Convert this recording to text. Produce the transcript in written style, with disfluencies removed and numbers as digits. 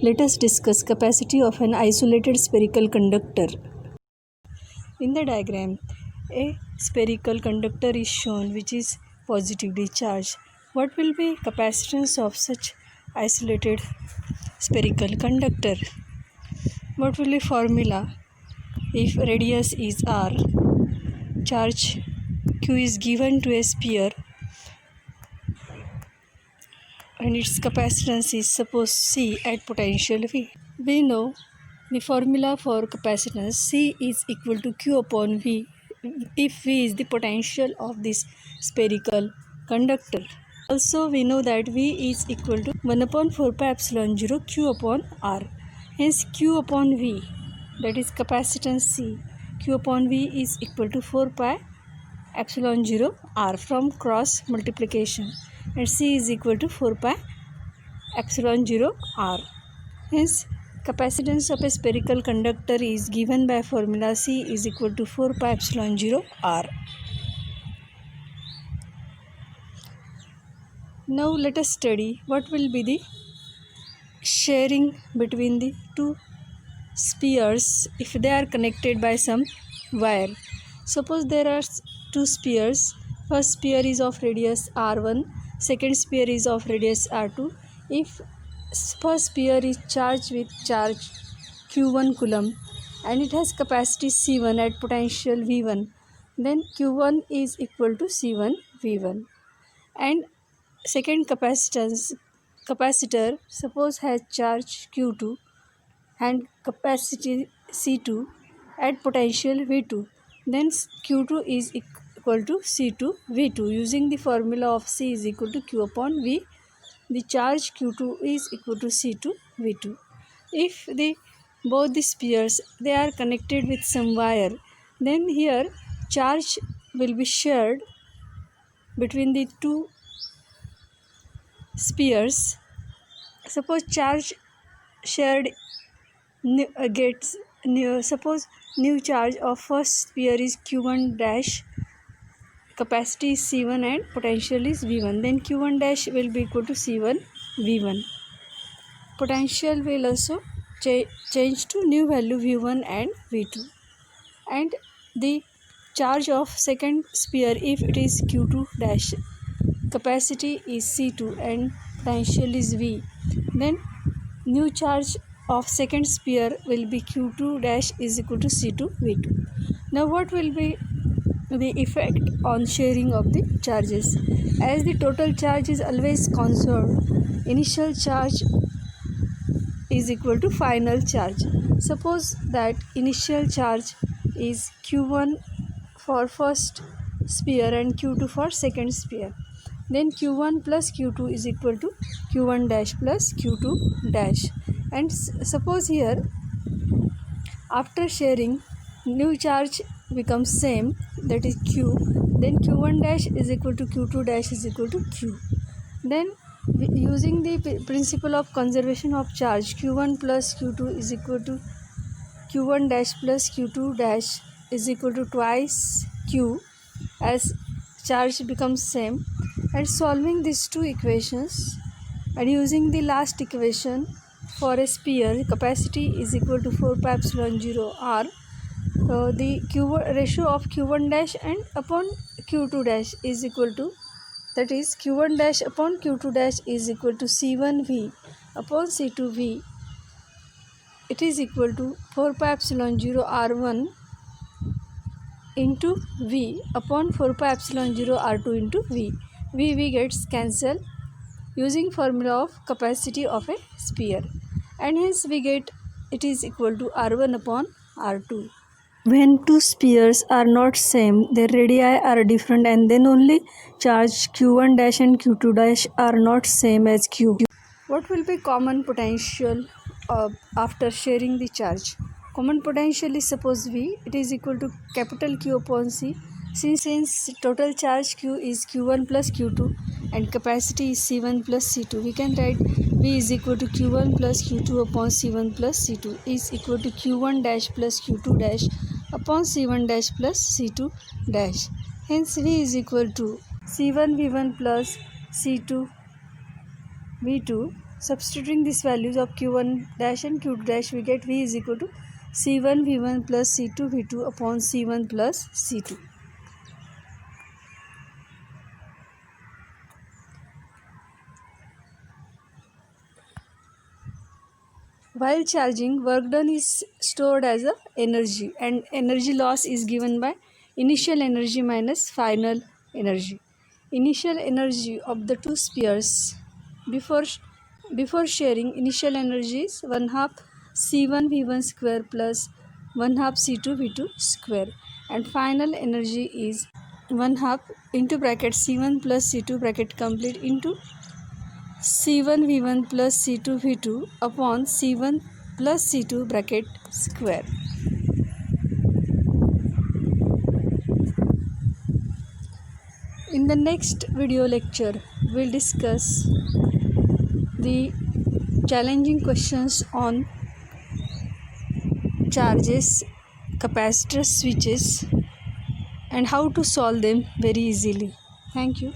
Let us discuss capacity of an isolated spherical conductor. In the diagram, a spherical conductor is shown which is positively charged. What will be capacitance of such isolated spherical conductor? What will be formula? If radius is r, charge q is given to a sphere and its capacitance is suppose C at potential V. We know the formula for capacitance C is equal to Q upon V if V is the potential of this spherical conductor. Also we know that V is equal to 1 upon 4 pi epsilon 0 Q upon R. Hence Q upon V, that is capacitance C, Q upon V is equal to 4 pi epsilon 0 R from cross multiplication, and C is equal to 4 pi epsilon 0 R. Hence capacitance of a spherical conductor is given by formula C is equal to 4 pi epsilon 0 R. Now let us study what will be the sharing between the two spheres if they are connected by some wire. Suppose there are two spheres. First sphere is of radius r1, second sphere is of radius r2. If first sphere is charged with charge q1 coulomb and it has capacity c1 at potential v1, then q1 is equal to c1 v1. And second capacitor suppose has charge q2 and capacity C2 at potential V2, then Q2 is equal to C2 V2. Using the formula of C is equal to Q upon V, the charge Q2 is equal to C2 V2. If both the spheres they are connected with some wire, then here charge will be shared between the two spheres. Suppose charge shared gets suppose new charge of first sphere is q1 dash, capacity is c1 and potential is v1, then q1 dash will be equal to c1 v1. Potential will also change to new value v1 and v2, and the charge of second sphere if it is q2 dash, capacity is c2 and potential is v, then new charge of second sphere will be q2 dash is equal to c2 v2. Now what will be the effect on sharing of the charges? As the total charge is always conserved, initial charge is equal to final charge. Suppose that initial charge is q1 for first sphere and q2 for second sphere, then q1 plus q2 is equal to q1 dash plus q2 dash. And suppose here after sharing new charge becomes same, that is q, then q1 dash is equal to q2 dash is equal to q. Then using the principle of conservation of charge, q1 plus q2 is equal to q1 dash plus q2 dash is equal to twice q as charge becomes same. And solving these two equations and using the last equation for a sphere, capacity is equal to 4 pi epsilon 0 r, the ratio of q1 dash and upon q2 dash is equal to, that is q1 dash upon q2 dash is equal to c1v upon c2v. It is equal to 4 pi epsilon 0 r1 into v upon 4 pi epsilon 0 r2 into v. V gets cancelled using formula of capacity of a sphere, and hence we get it is equal to r1 upon r2. When two spheres are not same, their radii are different, and then only charge q1 dash and q2 dash are not same as q. What will be common potential after sharing the charge? Common potential is suppose V, it is equal to capital Q upon C. Since total charge Q is Q1 plus Q2 and capacity is C1 plus C2, we can write V is equal to Q1 plus Q2 upon C1 plus C2 is equal to Q1 dash plus Q2 dash upon C1 dash plus C2 dash. Hence V is equal to C1 V1 plus C2 V2 Substituting these values of q1 dash and q2 dash, we get v is equal to c1 v1 plus c2 v2 upon c1 plus c2. While charging, work done is stored as a energy, and energy loss is given by initial energy minus final energy. Initial energy of the two spheres before sharing, initial energy is 1/2 c1 v1 square plus 1/2 c2 v2 square, and final energy is 1/2 into bracket c1 plus c2 bracket complete into c1 v1 plus c2 v2 upon c1 plus c2 bracket square. In the next video lecture, we'll discuss the challenging questions on charges, capacitors, switches, and how to solve them very easily. Thank you.